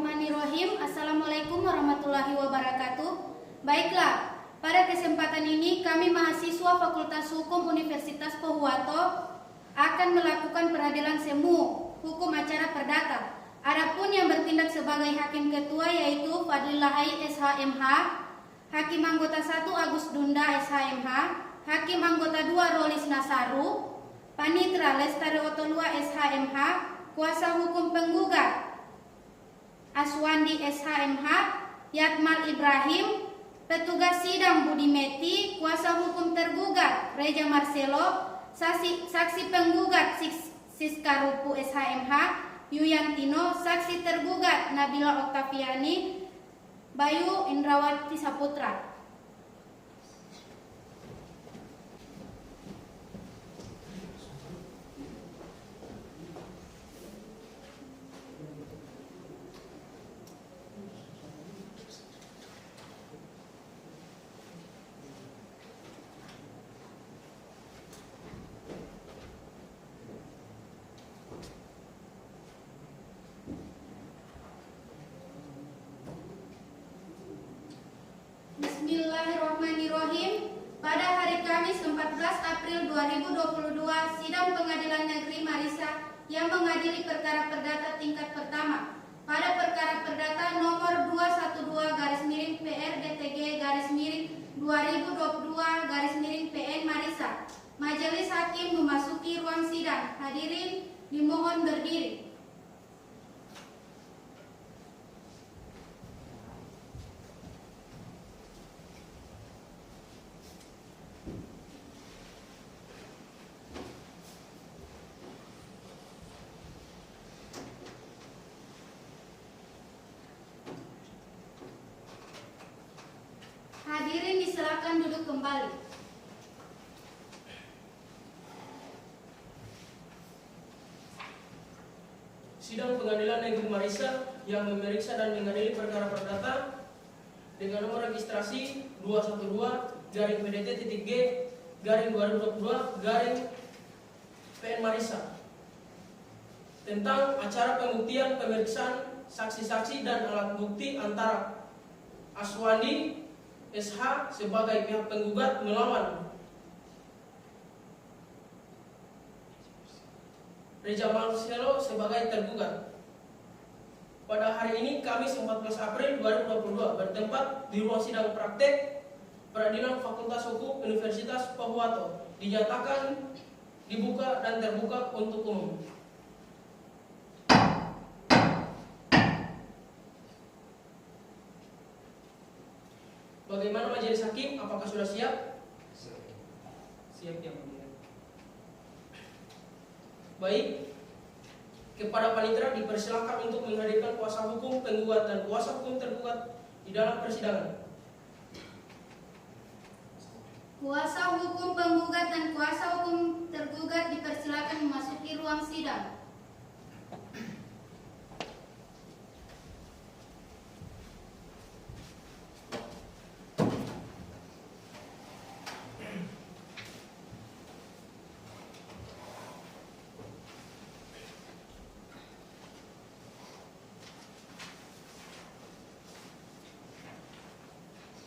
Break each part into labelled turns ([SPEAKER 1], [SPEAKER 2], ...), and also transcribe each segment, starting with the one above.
[SPEAKER 1] Bismillahirrahmanirrahim. Assalamualaikum warahmatullahi wabarakatuh. Baiklah, pada kesempatan ini kami mahasiswa Fakultas Hukum Universitas Pohuwato akan melakukan peradilan semu hukum acara perdata. Adapun yang bertindak sebagai hakim ketua yaitu Fadlilahai SHMH, Hakim anggota 1 Agus Dunda SHMH, Hakim anggota 2 Rolis Nasaru, Panitra Lestari Otolua SHMH, Kuasa hukum penggugat Aswandi SHMH, Yatmal Ibrahim, petugas sidang Budi Meti, kuasa hukum tergugat Reja Marcelo, saksi penggugat Siska Rupu SHMH, Yuyantino, saksi tergugat Nabila Oktaviani, Bayu Indrawati Saputra. Bismillahirrahmanirrahim. Pada hari Kamis 14 April 2022, sidang Pengadilan Negeri Marisa yang mengadili perkara perdata tingkat pertama pada perkara perdata nomor 212/PR/DTG/2022/PN Marisa. Majelis Hakim memasuki ruang sidang. Hadirin dimohon berdiri. Hadirin disilakan duduk kembali.
[SPEAKER 2] Sidang Pengadilan Negeri Marisa yang memeriksa dan mengadili perkara perdata dengan nomor registrasi 212-PDT-G/2022-PN Marisa tentang acara pembuktian pemeriksaan saksi-saksi dan alat bukti antara Aswandi SH sebagai pihak penggugat melawan Reja Marcelo sebagai tergugat. Pada hari ini Kamis 14 April 2022 bertempat di ruang sidang praktek Peradilan Fakultas Hukum Universitas Pohuwato, dinyatakan dibuka dan terbuka untuk umum. Bagaimana majelis hakim? Apakah sudah siap? Siap yang mulia. Baik, kepada panitera dipersilakan untuk menghadirkan kuasa hukum penggugat dan kuasa hukum tergugat di dalam persidangan.
[SPEAKER 1] Kuasa hukum penggugat dan kuasa hukum tergugat dipersilakan memasuki ruang sidang.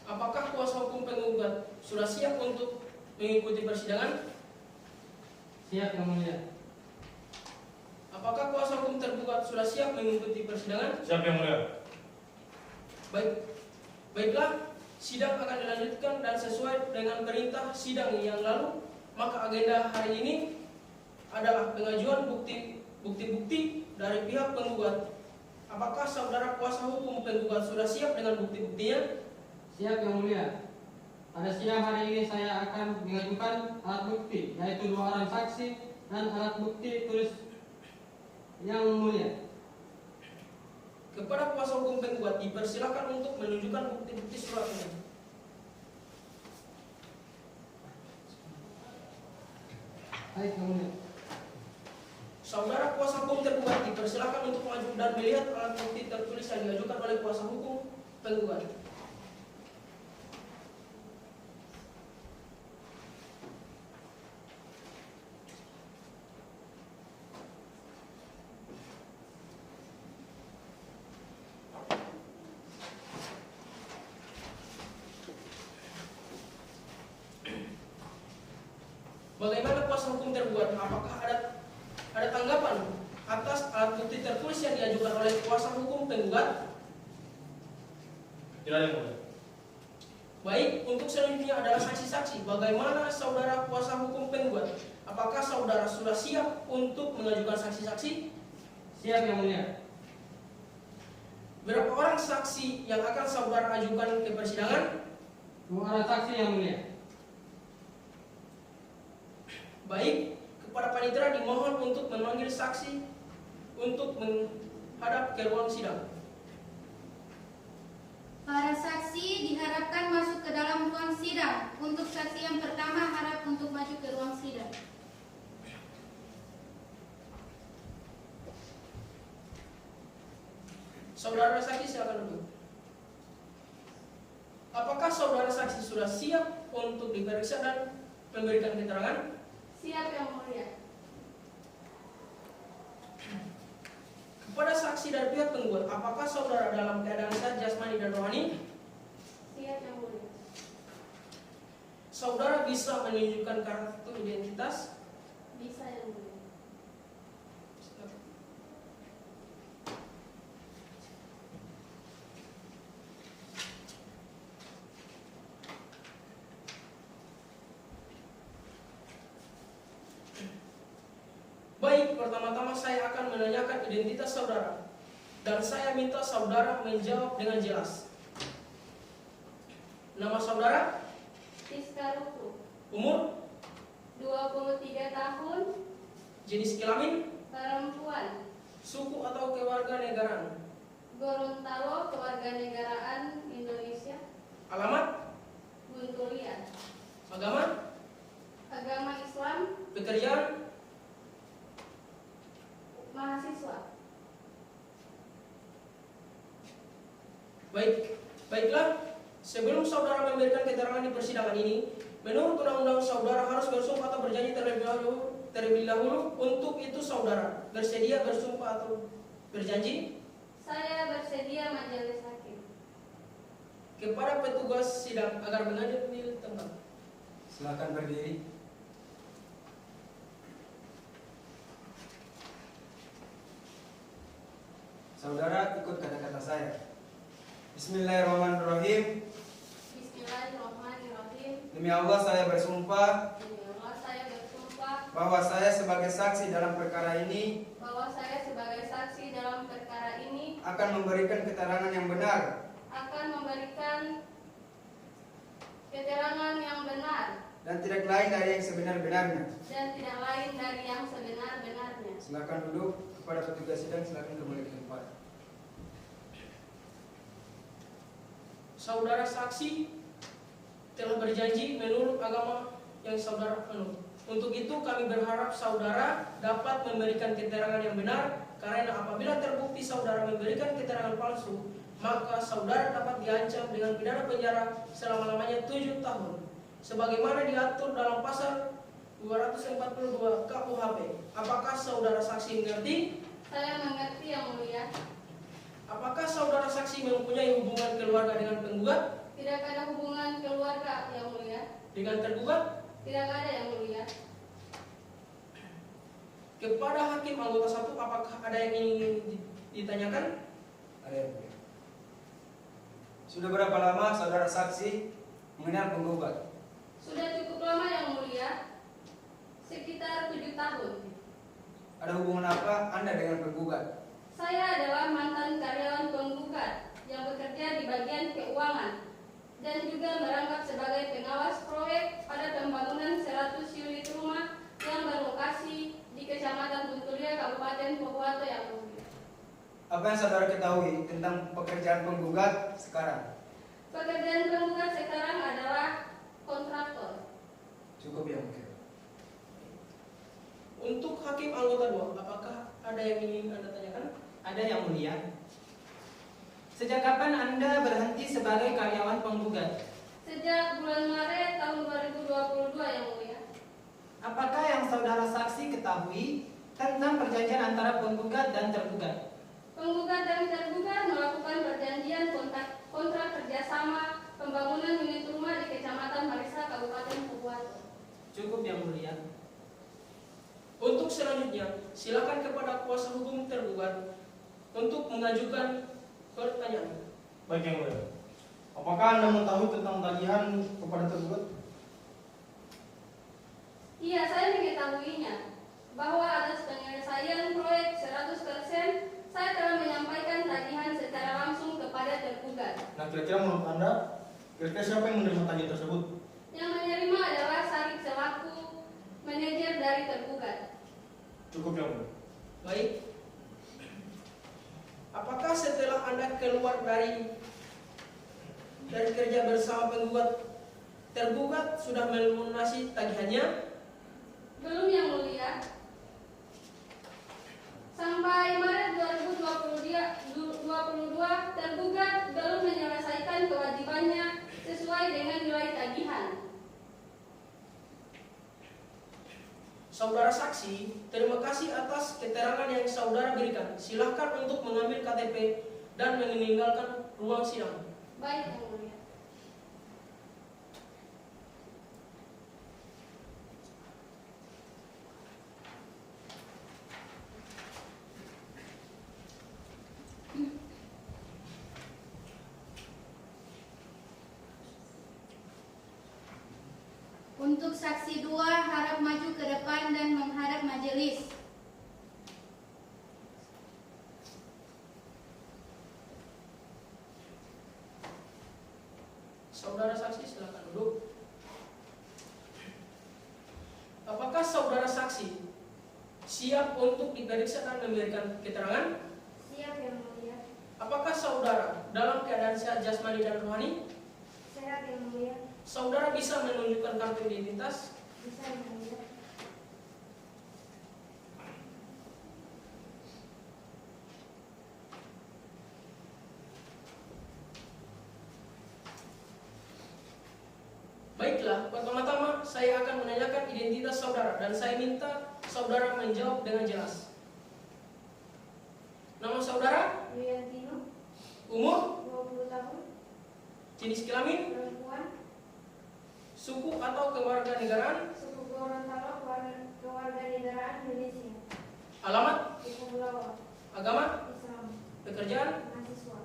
[SPEAKER 2] Apakah kuasa hukum penggugat sudah siap untuk mengikuti persidangan?
[SPEAKER 3] Siap, Yang Mulia.
[SPEAKER 2] Apakah kuasa hukum tergugat sudah siap mengikuti persidangan?
[SPEAKER 4] Siap, Yang Mulia.
[SPEAKER 2] Baiklah, sidang akan dilanjutkan dan sesuai dengan perintah sidang yang lalu, maka agenda hari ini adalah pengajuan bukti-bukti dari pihak penggugat. Apakah saudara kuasa hukum penggugat sudah siap dengan bukti-buktinya?
[SPEAKER 3] Siap, Yang Mulia. Pada sidang hari ini saya akan mengajukan alat bukti, yaitu 2 orang saksi dan alat bukti tulis Yang Mulia.
[SPEAKER 2] Kepada kuasa hukum penggugat dipersilakan untuk menunjukkan bukti-bukti suratnya.
[SPEAKER 3] Baik, Yang Mulia.
[SPEAKER 2] Saudara kuasa hukum tergugat dipersilakan untuk maju dan melihat alat bukti tertulis yang diajukan oleh kuasa hukum penggugat. Bagaimana kuasa hukum tergugat? Apakah ada tanggapan atas alat bukti tertulis yang diajukan oleh kuasa hukum penggugat?
[SPEAKER 4] Tidak ada yang mulia.
[SPEAKER 2] Baik, untuk selanjutnya adalah saksi-saksi. Bagaimana saudara kuasa hukum penggugat? Apakah saudara sudah siap untuk mengajukan saksi-saksi?
[SPEAKER 3] Siap yang mulia.
[SPEAKER 2] Berapa orang saksi yang akan saudara ajukan ke persidangan?
[SPEAKER 3] 2 orang saksi yang mulia.
[SPEAKER 2] Baik, kepada panitera dimohon untuk memanggil saksi untuk menghadap ke ruang sidang.
[SPEAKER 1] Para saksi diharapkan masuk ke dalam ruang sidang. Untuk saksi yang pertama harap untuk maju ke ruang sidang.
[SPEAKER 2] Saudara saksi silakan duduk. Apakah saudara saksi sudah siap untuk diperiksa dan memberikan keterangan?
[SPEAKER 1] Siap yang mulia.
[SPEAKER 2] Kepada saksi dari pihak penggugat, apakah saudara dalam keadaan sehat jasmani dan rohani?
[SPEAKER 1] Siap yang mulia.
[SPEAKER 2] Saudara bisa menunjukkan kartu identitas?
[SPEAKER 1] Bisa yang mulia.
[SPEAKER 2] Baik, pertama-tama saya akan menanyakan identitas saudara. Dan saya minta saudara menjawab dengan jelas. Nama saudara?
[SPEAKER 1] Siska Ruku.
[SPEAKER 2] Umur?
[SPEAKER 1] 23 tahun.
[SPEAKER 2] Jenis kelamin?
[SPEAKER 1] Perempuan.
[SPEAKER 2] Suku atau kewarganegaraan?
[SPEAKER 1] Gorontalo, kewarganegaraan Indonesia.
[SPEAKER 2] Alamat?
[SPEAKER 1] Guntulian.
[SPEAKER 2] Agama?
[SPEAKER 1] Agama Islam.
[SPEAKER 2] Pekerjaan?
[SPEAKER 1] Mahasiswa.
[SPEAKER 2] Baiklah. Sebelum saudara memberikan keterangan di persidangan ini, menurut undang-undang saudara harus bersumpah atau berjanji terlebih dahulu. Untuk itu saudara bersedia bersumpah atau berjanji?
[SPEAKER 1] Saya bersedia majelis hakim.
[SPEAKER 2] Kepada petugas sidang agar mengambil tempat.
[SPEAKER 5] Silakan berdiri. Saudara ikut kata-kata saya. Bismillahirrahmanirrahim.
[SPEAKER 1] Bismillahirrahmanirrahim.
[SPEAKER 5] Demi Allah saya bersumpah
[SPEAKER 1] Demi Allah saya bersumpah
[SPEAKER 5] bahwa saya sebagai saksi dalam perkara ini
[SPEAKER 1] bahwa saya sebagai saksi dalam perkara ini
[SPEAKER 5] akan memberikan keterangan yang benar
[SPEAKER 1] akan memberikan keterangan yang benar
[SPEAKER 5] dan tidak lain dari yang sebenar-benarnya.
[SPEAKER 1] dan tidak lain dari yang sebenar-benarnya.
[SPEAKER 5] Silakan duduk. Kepada petugas sidang silakan kembali ke tempat.
[SPEAKER 2] Saudara saksi telah berjanji menurut agama yang saudara anut. Untuk itu kami berharap saudara dapat memberikan keterangan yang benar, karena apabila terbukti saudara memberikan keterangan palsu, maka saudara dapat diancam dengan pidana penjara selama-lamanya 7 tahun. Sebagaimana diatur dalam pasal 242 KUHP. Apakah saudara saksi mengerti?
[SPEAKER 1] Saya mengerti yang mulia.
[SPEAKER 2] Apakah saudara saksi mempunyai hubungan keluarga dengan penggugat?
[SPEAKER 1] Tidak ada hubungan keluarga yang mulia.
[SPEAKER 2] Dengan tergugat?
[SPEAKER 1] Tidak ada yang mulia.
[SPEAKER 2] Kepada hakim anggota 1, apakah ada yang ingin ditanyakan?
[SPEAKER 5] Ada yang mulia. Sudah berapa lama saudara saksi mengenal penggugat?
[SPEAKER 1] Sudah cukup lama yang mulia. Sekitar 7 tahun.
[SPEAKER 5] Ada hubungan apa Anda dengan penggugat?
[SPEAKER 1] Saya adalah mantan karyawan penggugat yang bekerja di bagian keuangan dan juga merangkap sebagai pengawas proyek pada pembangunan 100 unit rumah yang berlokasi di Kecamatan Guntulia, Kabupaten Pohuwato yang mulia.
[SPEAKER 5] Apa yang saudara ketahui tentang pekerjaan penggugat sekarang?
[SPEAKER 1] Pekerjaan penggugat sekarang adalah kontraktor.
[SPEAKER 5] Cukup ya mungkin.
[SPEAKER 2] Untuk hakim anggota 2, apakah ada yang ingin Anda tanyakan?
[SPEAKER 6] Ada yang mulia. Sejak kapan Anda berhenti sebagai karyawan penggugat?
[SPEAKER 1] Sejak bulan Maret tahun 2022 yang mulia.
[SPEAKER 6] Apakah yang saudara saksi ketahui tentang perjanjian antara penggugat dan tergugat?
[SPEAKER 1] Penggugat dan tergugat melakukan perjanjian kontrak kerjasama pembangunan unit rumah di Kecamatan Marisa, Kabupaten Pohuwato.
[SPEAKER 6] Cukup Yang Mulia.
[SPEAKER 2] Untuk selanjutnya, silakan kepada kuasa hukum tergugat untuk mengajukan pertanyaan.
[SPEAKER 4] Baik Yang Mulia. Apakah Anda mengetahui tentang tagihan kepada tergugat?
[SPEAKER 7] Iya, saya mengetahuinya bahwa atas penyelesaian proyek 100% saya telah menyampaikan tagihan secara langsung kepada tergugat.
[SPEAKER 4] Nah, kira-kira menurut Anda, kira-kira siapa yang menerima tagihan tersebut?
[SPEAKER 7] Yang menerima adalah Sarik selaku manajer dari tergugat.
[SPEAKER 4] Cukup Yang Mulia.
[SPEAKER 2] Baik. Apakah setelah Anda keluar dari kerja bersama penggugat, tergugat sudah melunasi tagihannya?
[SPEAKER 7] Belum Yang Mulia. Sampai Maret 2022, tergugat belum menyelesaikan kewajibannya sesuai dengan nilai tagihan.
[SPEAKER 2] Saudara saksi, terima kasih atas keterangan yang saudara berikan. Silahkan untuk mengambil KTP dan meninggalkan ruang sidang.
[SPEAKER 7] Baik Yang Mulia.
[SPEAKER 1] Untuk saksi 2 harap maju ke depan dan menghadap majelis.
[SPEAKER 2] Saudara saksi, silakan duduk. Apakah saudara saksi siap untuk diperiksa dan memberikan keterangan?
[SPEAKER 7] Siap Yang Mulia.
[SPEAKER 2] Apakah saudara dalam keadaan sehat jasmani dan rohani?
[SPEAKER 7] Sehat Yang Mulia.
[SPEAKER 2] Saudara bisa menunjukkan kartu identitas?
[SPEAKER 7] Bisa Yang Mulia.
[SPEAKER 2] Baiklah, pertama-tama saya akan menanyakan identitas saudara dan saya minta saudara menjawab dengan jelas. Nama saudara?
[SPEAKER 7] Yuliantino,
[SPEAKER 2] Umur?
[SPEAKER 7] 20 tahun,
[SPEAKER 2] Jenis kelamin?
[SPEAKER 7] perempuan,
[SPEAKER 2] Suku atau kewarganegaraan?
[SPEAKER 7] suku Gorontalo, kewarganegaraan Indonesia,
[SPEAKER 2] Alamat?
[SPEAKER 7] di Kepulauan,
[SPEAKER 2] Agama?
[SPEAKER 7] Islam,
[SPEAKER 2] Pekerjaan?
[SPEAKER 7] mahasiswa.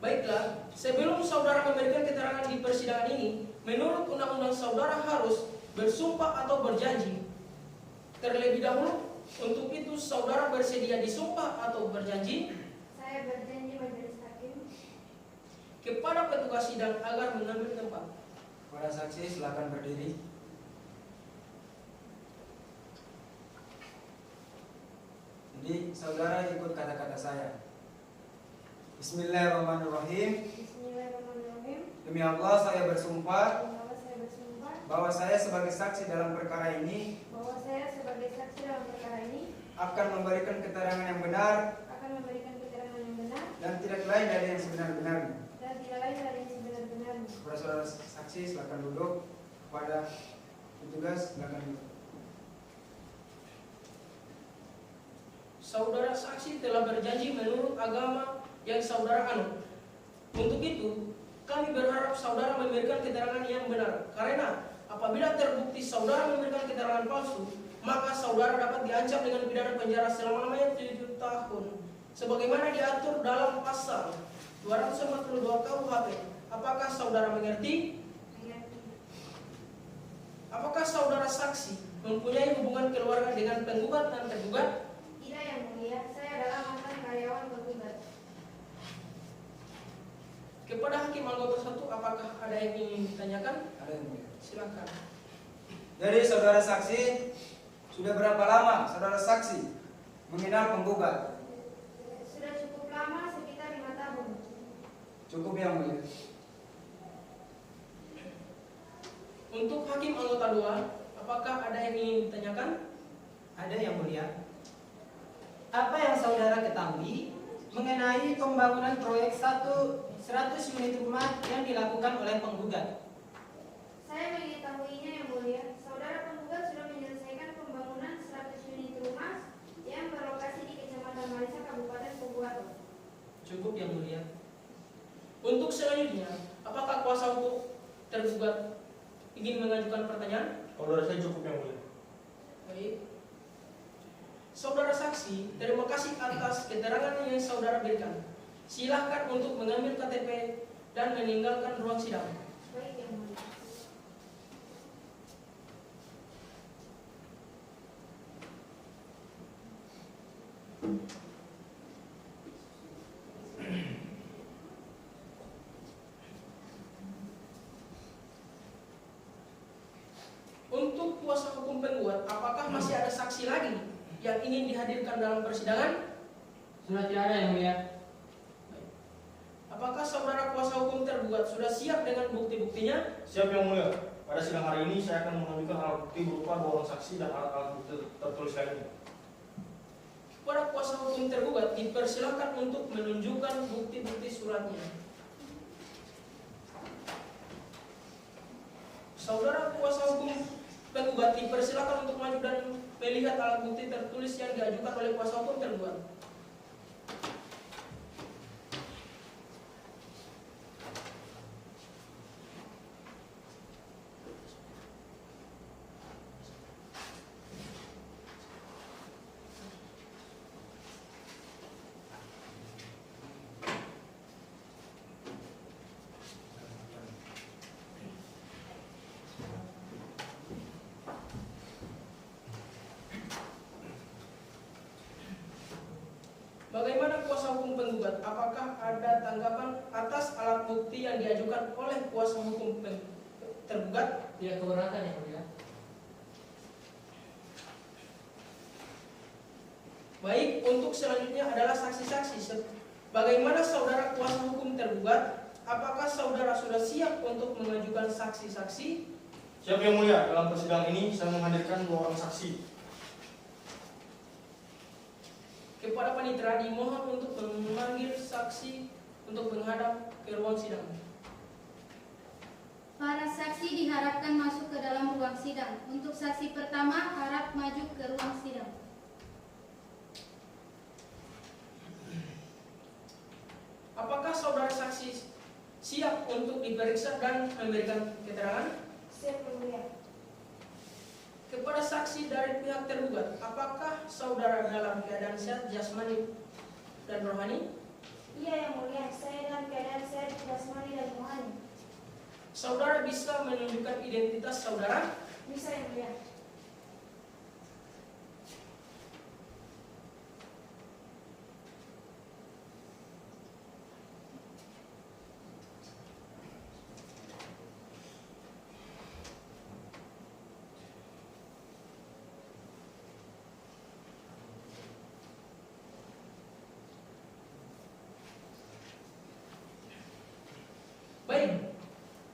[SPEAKER 2] Baiklah, sebelum saudara memberikan keterangan di persidangan ini, menurut undang-undang saudara harus bersumpah atau berjanji terlebih dahulu. Untuk itu saudara bersedia disumpah atau berjanji
[SPEAKER 7] Saya berjanji majelis hakim.
[SPEAKER 2] kepada petugas sidang agar mengambil tempat.
[SPEAKER 5] Para saksi silakan berdiri. Jadi saudara ikut kata-kata saya. Bismillahirrahmanirrahim.
[SPEAKER 7] Bismillahirrahmanirrahim.
[SPEAKER 5] Demi Allah saya bersumpah
[SPEAKER 7] Bahwa saya bersumpah
[SPEAKER 5] bahwa saya sebagai saksi dalam perkara ini
[SPEAKER 7] bahwa saya sebagai saksi dalam perkara ini
[SPEAKER 5] akan memberikan keterangan yang benar
[SPEAKER 7] akan memberikan keterangan yang benar
[SPEAKER 5] dan tidak lain dari yang sebenar-benarnya.
[SPEAKER 7] dan tidak lain dari yang sebenar-benarnya.
[SPEAKER 5] Para saudara saksi silakan duduk. Kepada petugas silakan duduk.
[SPEAKER 2] Saudara saksi telah berjanji menurut agama yang saudara anut. Untuk itu, kami berharap saudara memberikan keterangan yang benar. Karena apabila terbukti saudara memberikan keterangan palsu, maka saudara dapat diancam dengan pidana penjara selama-lamanya 7 tahun. Sebagaimana diatur dalam pasal 242 KUHP. Apakah saudara mengerti? Apakah saudara saksi mempunyai hubungan keluarga dengan penggugat dan tergugat?
[SPEAKER 7] Tidak Yang Mulia, saya adalah mantan karyawan penggugat.
[SPEAKER 2] Kepada hakim anggota 1, apakah ada yang ingin ditanyakan?
[SPEAKER 5] Ada yang mulia.
[SPEAKER 2] Silakan.
[SPEAKER 5] Jadi saudara saksi, sudah berapa lama saudara saksi mengenal penggugat?
[SPEAKER 7] Sudah cukup lama, sekitar 5 tahun.
[SPEAKER 5] Cukup yang mulia.
[SPEAKER 2] Untuk hakim anggota 2, apakah ada yang ingin ditanyakan?
[SPEAKER 6] Ada Yang Mulia. Apa yang saudara ketahui mengenai pembangunan proyek 100 unit rumah yang dilakukan oleh penggugat?
[SPEAKER 7] Saya mengetahuinya Yang Mulia. Saudara penggugat sudah menyelesaikan pembangunan 100 unit rumah yang berlokasi di Kecamatan Marisa, Kabupaten Bogor.
[SPEAKER 6] Cukup Yang Mulia.
[SPEAKER 2] Untuk selanjutnya, apakah kuasa hukum tergugat ingin mengajukan buktinya?
[SPEAKER 4] Kalau dari saya cukup yang mulia.
[SPEAKER 2] Baik. Saudara saksi, terima kasih atas keterangan yang saudara berikan. Silahkan untuk mengambil KTP dan meninggalkan ruang sidang.
[SPEAKER 7] Baik yang mulia.
[SPEAKER 2] Untuk kuasa hukum penggugat, apakah masih ada saksi lagi yang ingin dihadirkan dalam persidangan?
[SPEAKER 3] Sudah tidak ada yang mulia.
[SPEAKER 2] Apakah saudara kuasa hukum tergugat sudah siap dengan bukti-buktinya?
[SPEAKER 4] Siap yang mulia. Pada sidang hari ini saya akan menunjukkan alat bukti berupa 2 orang saksi dan alat-alat bukti tertulis lainnya.
[SPEAKER 2] Kepada kuasa hukum tergugat dipersilakan untuk menunjukkan bukti-bukti suratnya. Saudara kuasa hukum penggugat dipersilakan untuk maju dan melihat alat bukti tertulis yang diajukan oleh kuasa hukum tergugat. Bagaimana kuasa hukum penggugat? Apakah ada tanggapan atas alat bukti yang diajukan oleh kuasa hukum tergugat?
[SPEAKER 3] Tidak keberatan yang mulia.
[SPEAKER 2] Baik, untuk selanjutnya adalah saksi-saksi. Bagaimana saudara kuasa hukum tergugat? Apakah saudara sudah siap untuk mengajukan saksi-saksi?
[SPEAKER 4] Siap yang mulia. Dalam persidangan ini saya menghadirkan 2 orang saksi.
[SPEAKER 2] Kepada panitera dimohon untuk memanggil saksi untuk menghadap ke ruang sidang.
[SPEAKER 1] Para saksi diharapkan masuk ke dalam ruang sidang. Untuk saksi pertama harap maju ke ruang sidang.
[SPEAKER 2] Apakah saudara saksi siap untuk diperiksa dan memberikan keterangan?
[SPEAKER 7] Siap yang mulia.
[SPEAKER 2] Kepada saksi dari pihak tergugat, apakah saudara dalam keadaan sehat jasmani dan rohani?
[SPEAKER 7] Iya yang mulia, saya dalam keadaan sehat jasmani dan rohani.
[SPEAKER 2] Saudara bisa menunjukkan identitas saudara?
[SPEAKER 7] Bisa yang mulia.
[SPEAKER 2] Baik,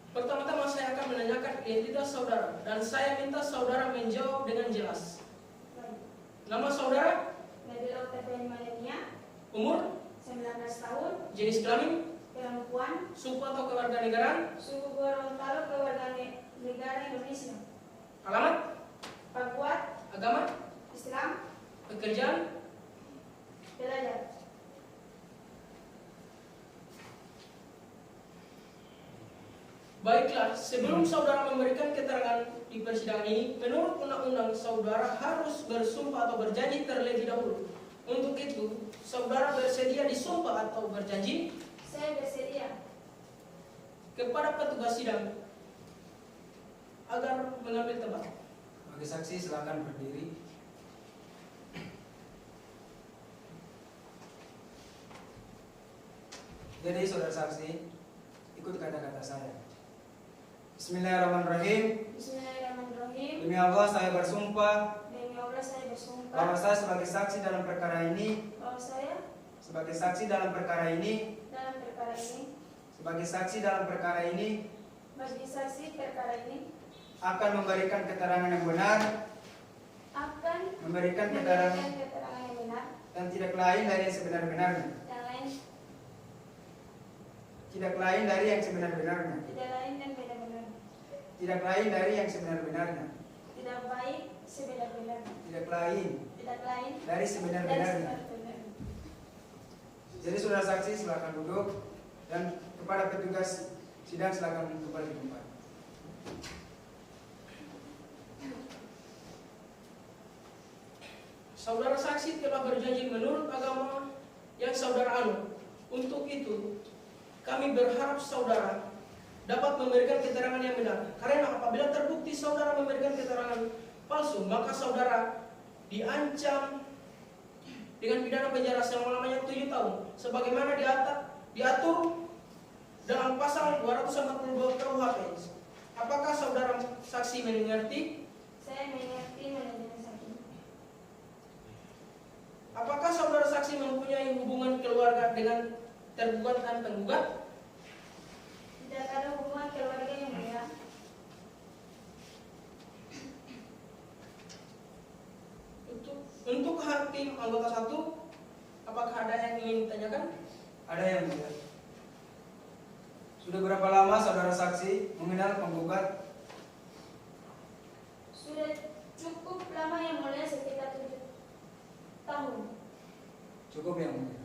[SPEAKER 2] pertama-tama saya akan menanyakan identitas saudara dan saya minta saudara menjawab dengan jelas.
[SPEAKER 7] Baik.
[SPEAKER 2] Nama saudara,
[SPEAKER 7] Nabila Utapeni Malenia,
[SPEAKER 2] umur,
[SPEAKER 7] 19 tahun,
[SPEAKER 2] jenis kelamin,
[SPEAKER 7] perempuan,
[SPEAKER 2] suku atau kewarganegaraan,
[SPEAKER 7] suku Gorontalo, kewarganegaraan Indonesia.
[SPEAKER 2] alamat,
[SPEAKER 7] Papua,
[SPEAKER 2] agama,
[SPEAKER 7] Islam,
[SPEAKER 2] pekerjaan,
[SPEAKER 7] pelajar.
[SPEAKER 2] Baiklah, sebelum saudara memberikan keterangan di persidangan ini, menurut undang-undang saudara harus bersumpah atau berjanji terlebih dahulu. Untuk itu, saudara bersedia disumpah atau berjanji?
[SPEAKER 7] Saya bersedia.
[SPEAKER 2] Kepada petugas sidang agar mengambil tempat.
[SPEAKER 5] Bagi saksi silakan berdiri. Jadi saudara saksi, ikut kata-kata saya. Bismillahirrahmanirrahim.
[SPEAKER 7] Bismillahirrahmanirrahim.
[SPEAKER 5] Demi Allah saya bersumpah
[SPEAKER 7] Demi Allah saya bersumpah
[SPEAKER 5] bahwa saya sebagai saksi dalam perkara ini,
[SPEAKER 7] bahwa saya
[SPEAKER 5] sebagai saksi dalam perkara ini,
[SPEAKER 7] dalam perkara ini,
[SPEAKER 5] sebagai saksi dalam perkara ini
[SPEAKER 7] bagi saksi perkara ini
[SPEAKER 5] akan memberikan keterangan yang benar,
[SPEAKER 7] akan
[SPEAKER 5] memberikan
[SPEAKER 7] memberikan
[SPEAKER 5] keterangan
[SPEAKER 7] keterangan yang benar
[SPEAKER 5] dan tidak lain dari yang sebenar-benarnya,
[SPEAKER 7] dan lain
[SPEAKER 5] tidak lain dari yang sebenar-benarnya,
[SPEAKER 7] tidak lain dan benar-benar,
[SPEAKER 5] tidak lain dari yang sebenar-benarnya,
[SPEAKER 7] tidak baik sebenar-benarnya,
[SPEAKER 5] tidak lain
[SPEAKER 7] tidak lain
[SPEAKER 5] dari
[SPEAKER 7] dari
[SPEAKER 5] sebenar-benarnya.
[SPEAKER 7] sebenar-benarnya.
[SPEAKER 5] Jadi saudara saksi silakan duduk dan kepada petugas sidang silakan kembali ke tempat.
[SPEAKER 2] saudara saksi telah berjanji menurut agama yang saudara anut. Untuk itu, kami berharap saudara dapat memberikan keterangan yang benar. Karena apabila terbukti saudara memberikan keterangan palsu, maka saudara diancam dengan pidana penjara selama-lamanya 7 tahun. Sebagaimana diatur dalam pasal 242 KUHP. Apakah saudara saksi mengerti?
[SPEAKER 7] Saya mengerti manajemen saksi.
[SPEAKER 2] Apakah saudara saksi mempunyai hubungan keluarga dengan tergugat dan penggugat?
[SPEAKER 7] Tidak ada hubungan keluarga yang mulia.
[SPEAKER 2] Untuk hakim anggota 1, apakah ada yang ingin ditanyakan?
[SPEAKER 5] Ada yang mulia. Sudah berapa lama saudara saksi mengenal penggugat?
[SPEAKER 7] Sudah cukup lama yang mulia, sekitar 7 tahun.
[SPEAKER 5] Cukup yang mulia.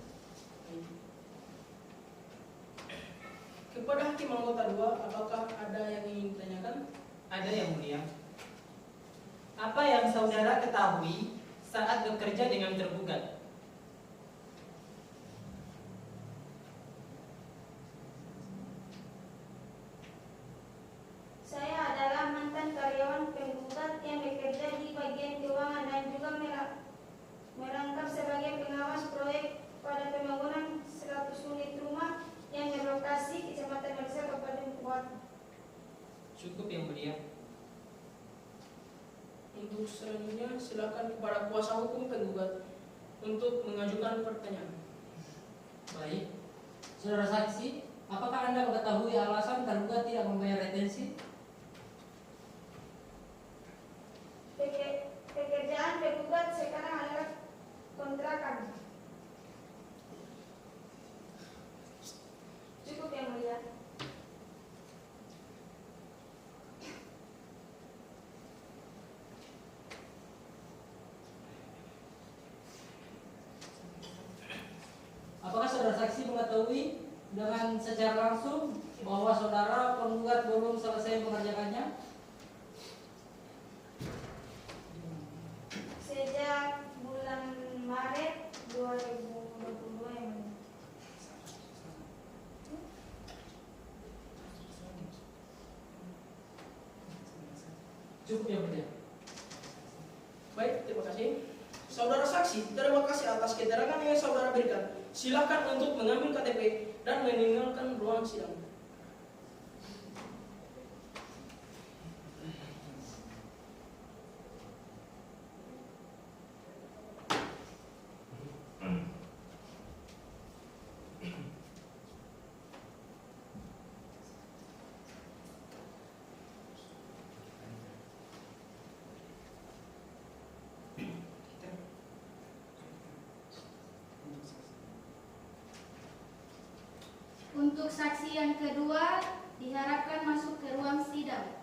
[SPEAKER 2] Kepada hakim anggota 2, apakah ada yang ingin ditanyakan?
[SPEAKER 6] Ada yang mulia. Apa yang saudara ketahui saat bekerja dengan tergugat?
[SPEAKER 7] Saya adalah mantan karyawan penggugat yang bekerja di bagian keuangan dan juga merangkap sebagai pengawas proyek pada pembangunan 100 unit rumah yang berlokasi Kecamatan Marisa, Kabupaten Kuat.
[SPEAKER 6] Cukup yang mulia.
[SPEAKER 2] Untuk selanjutnya, silakan kepada kuasa hukum penggugat untuk mengajukan pertanyaan.
[SPEAKER 8] Baik, saudara saksi, apakah Anda mengetahui alasan tergugat tidak membayar retensi?
[SPEAKER 7] Pekerjaan penggugat sekarang adalah kontrakan. Cukup yang mulia.
[SPEAKER 8] Apakah saudara saksi mengetahui dengan secara langsung bahwa saudara penggugat belum selesai mengerjakannya?
[SPEAKER 7] Sejak bulan Maret 2022 yang mulia.
[SPEAKER 8] Cukup yang mulia.
[SPEAKER 2] Baik, terima kasih. Saudara saksi, terima kasih atas keterangan yang saudara berikan. Silakan untuk mengambil KTP dan meninggalkan ruang sidang.
[SPEAKER 1] Untuk saksi yang kedua diharapkan masuk ke ruang sidang.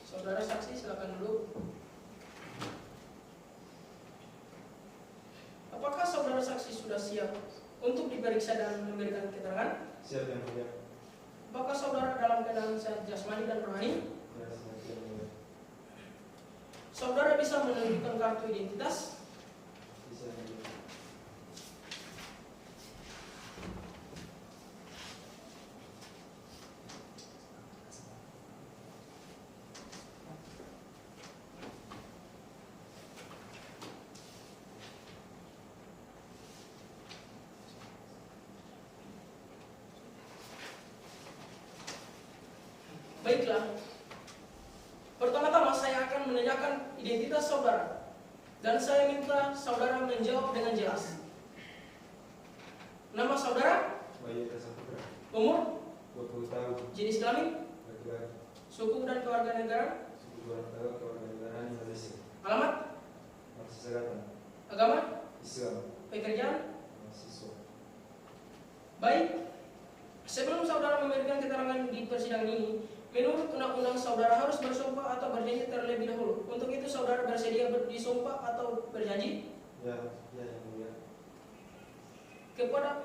[SPEAKER 2] Saudara saksi, silakan duduk. Apakah saudara saksi sudah siap untuk diperiksa dan memberikan keterangan?
[SPEAKER 4] Siap yang mulia.
[SPEAKER 2] Apakah saudara dalam keadaan sehat jasmani dan rohani?
[SPEAKER 4] Ya, siap yang mulia.
[SPEAKER 2] Saudara bisa menunjukkan kartu identitas?
[SPEAKER 4] Bisa yang mulia.
[SPEAKER 2] Baiklah. Pertama-tama saya akan menanyakan identitas saudara. Dan saya minta saudara menjawab dengan jelas. Nama saudara?
[SPEAKER 4] Bayu Saputra,
[SPEAKER 2] Umur?
[SPEAKER 4] 20 tahun,
[SPEAKER 2] Jenis kelamin?
[SPEAKER 4] laki-laki,
[SPEAKER 2] Suku dan kewarganegaraan?
[SPEAKER 4] suku Gorontalo, kewarganegaraan Indonesia,
[SPEAKER 2] Alamat?
[SPEAKER 4] Mahasiswa Selatan,
[SPEAKER 2] Agama?
[SPEAKER 4] Islam,
[SPEAKER 2] Pekerjaan?
[SPEAKER 4] mahasiswa.
[SPEAKER 2] Baik. Sebelum saudara memberikan keterangan di persidangan ini, menurut undang-undang saudara harus bersumpah atau berjanji terlebih dahulu. Untuk itu saudara bersedia disumpah atau berjanji?
[SPEAKER 4] Ya, ya yang mulia.
[SPEAKER 2] Kepada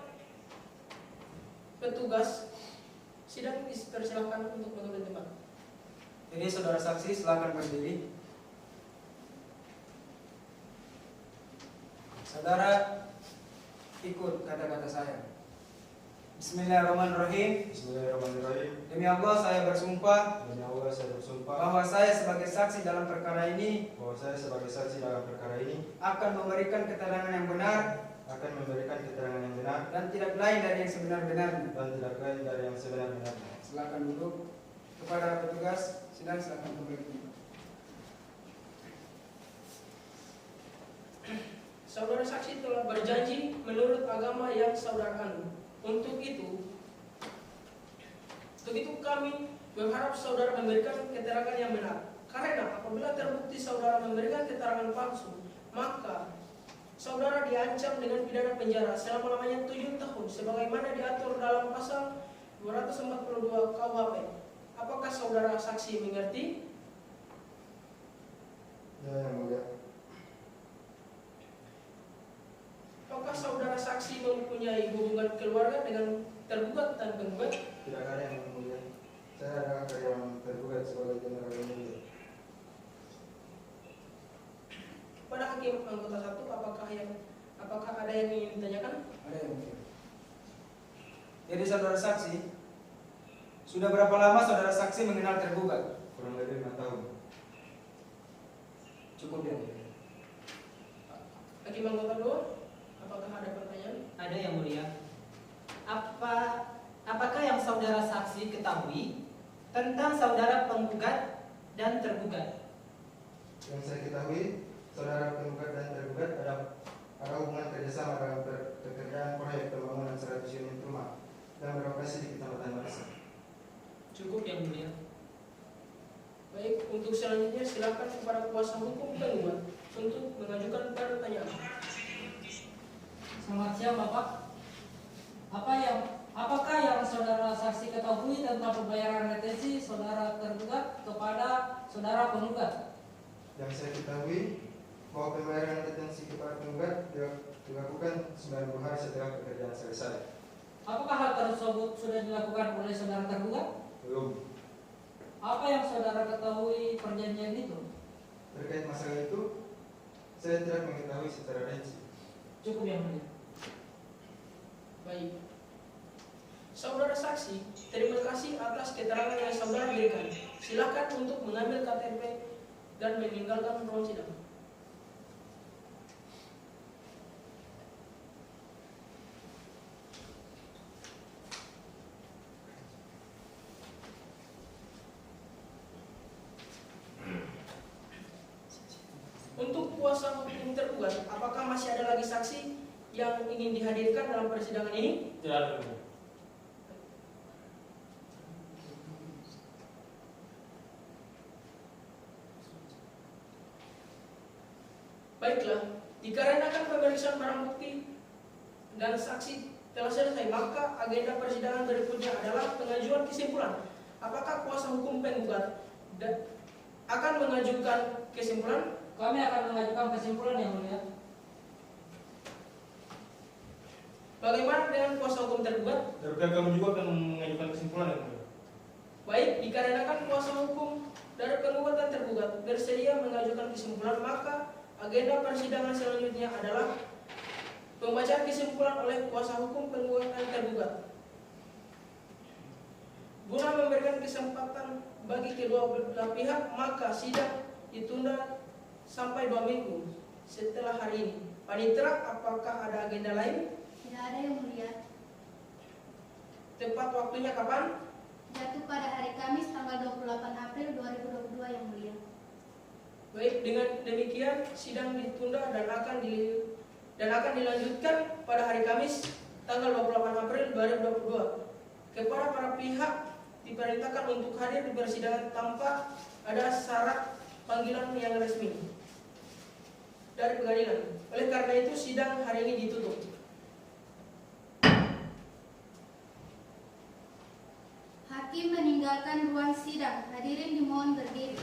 [SPEAKER 2] petugas sidang dipersilakan untuk mengambil tempat.
[SPEAKER 5] Jadi saudara saksi silakan berdiri. Saudara ikut kata-kata saya. Bismillahirrahmanirrahim.
[SPEAKER 4] Bismillahirrahmanirrahim.
[SPEAKER 5] Demi Allah saya bersumpah
[SPEAKER 4] Demi Allah saya bersumpah
[SPEAKER 5] bahwa saya sebagai saksi dalam perkara ini
[SPEAKER 4] bahwa saya sebagai saksi dalam perkara ini
[SPEAKER 5] akan memberikan keterangan yang benar
[SPEAKER 4] akan memberikan keterangan yang benar
[SPEAKER 5] dan tidak lain dari yang sebenar-benarnya.
[SPEAKER 4] dan tidak lain dari yang sebenar-benarnya.
[SPEAKER 5] Silakan duduk. Kepada petugas sidang silakan kembali.
[SPEAKER 2] Saudara saksi telah berjanji menurut agama yang saudara anut. Untuk itu kami berharap saudara memberikan keterangan yang benar. Karena apabila terbukti saudara memberikan keterangan palsu, maka saudara diancam dengan pidana penjara selama-lamanya 7 tahun sebagaimana diatur dalam pasal 242 KUHP. Apakah saudara saksi mengerti?
[SPEAKER 4] Ya, yang mulia.
[SPEAKER 2] Apakah saudara saksi mempunyai hubungan keluarga dengan tergugat dan penggugat?
[SPEAKER 4] Tidak ada yang mulia. Saya adalah karyawan tergugat sebagai jenderal yang mulia.
[SPEAKER 2] Pada hakim anggota 1, apakah ada yang ingin ditanyakan?
[SPEAKER 5] Ada yang mulia. Jadi saudara saksi, sudah berapa lama saudara saksi mengenal tergugat?
[SPEAKER 4] Kurang lebih 5 tahun.
[SPEAKER 5] Cukup ya mulia.
[SPEAKER 2] Hakim anggota 2, apakah ada pertanyaan?
[SPEAKER 6] Ada yang mulia. Apakah yang saudara saksi ketahui tentang saudara penggugat dan tergugat?
[SPEAKER 4] Yang saya ketahui, saudara penggugat dan tergugat ada hubungan kerjasama dalam pekerjaan proyek pembangunan 100 unit rumah yang berlokasi di Kecamatan Marisa.
[SPEAKER 2] Cukup yang mulia. Baik, untuk selanjutnya silakan kepada kuasa hukum penggugat untuk mengajukan pertanyaan.
[SPEAKER 8] Selamat siang Bapak. Apakah yang saudara saksi ketahui tentang pembayaran retensi saudara tergugat kepada saudara penggugat?
[SPEAKER 4] Yang saya ketahui bahwa pembayaran retensi kepada penggugat dilakukan 90 hari setelah pekerjaan selesai.
[SPEAKER 8] Apakah hal tersebut sudah dilakukan oleh saudara tergugat?
[SPEAKER 4] Belum.
[SPEAKER 8] Apa yang saudara ketahui perjanjian itu?
[SPEAKER 4] Terkait masalah itu, saya tidak mengetahui secara rinci.
[SPEAKER 8] Cukup yang mulia.
[SPEAKER 2] Baik. Saudara saksi, terima kasih atas keterangan yang saudara berikan. Silakan untuk mengambil KTP dan meninggalkan ruang sidang. Untuk kuasa hukum tergugat, apakah masih ada lagi saksi yang ingin dihadirkan dalam persidangan ini?
[SPEAKER 4] Tidak ada.
[SPEAKER 2] Baiklah, dikarenakan pemeriksaan barang bukti dan saksi telah selesai, maka agenda persidangan berikutnya adalah pengajuan kesimpulan. Apakah kuasa hukum penggugat akan mengajukan kesimpulan?
[SPEAKER 8] Kami akan mengajukan kesimpulan yang mulia.
[SPEAKER 2] Bagaimana dengan kuasa hukum tergugat?
[SPEAKER 4] Dari pihak kami juga akan mengajukan kesimpulan yang mulia.
[SPEAKER 2] Baik, dikarenakan kuasa hukum dari penggugat dan tergugat bersedia mengajukan kesimpulan, maka agenda persidangan selanjutnya adalah pembacaan kesimpulan oleh kuasa hukum penggugat dan tergugat. Guna memberikan kesempatan bagi kedua belah pihak, maka sidang ditunda sampai 2 minggu setelah hari ini. Panitera, apakah ada agenda lain?
[SPEAKER 1] Tidak ada yang mulia.
[SPEAKER 2] Tepat waktunya kapan?
[SPEAKER 1] Jatuh pada hari Kamis tanggal 28 April 2022 yang mulia.
[SPEAKER 2] Baik, dengan demikian sidang ditunda dan akan dilanjutkan pada hari Kamis tanggal 28 April 2022. Kepada para pihak diperintahkan untuk hadir di persidangan tanpa ada syarat panggilan yang resmi dari pengadilan. Oleh karena itu sidang hari ini ditutup.
[SPEAKER 1] Hakim meninggalkan ruang sidang. Hadirin dimohon berdiri.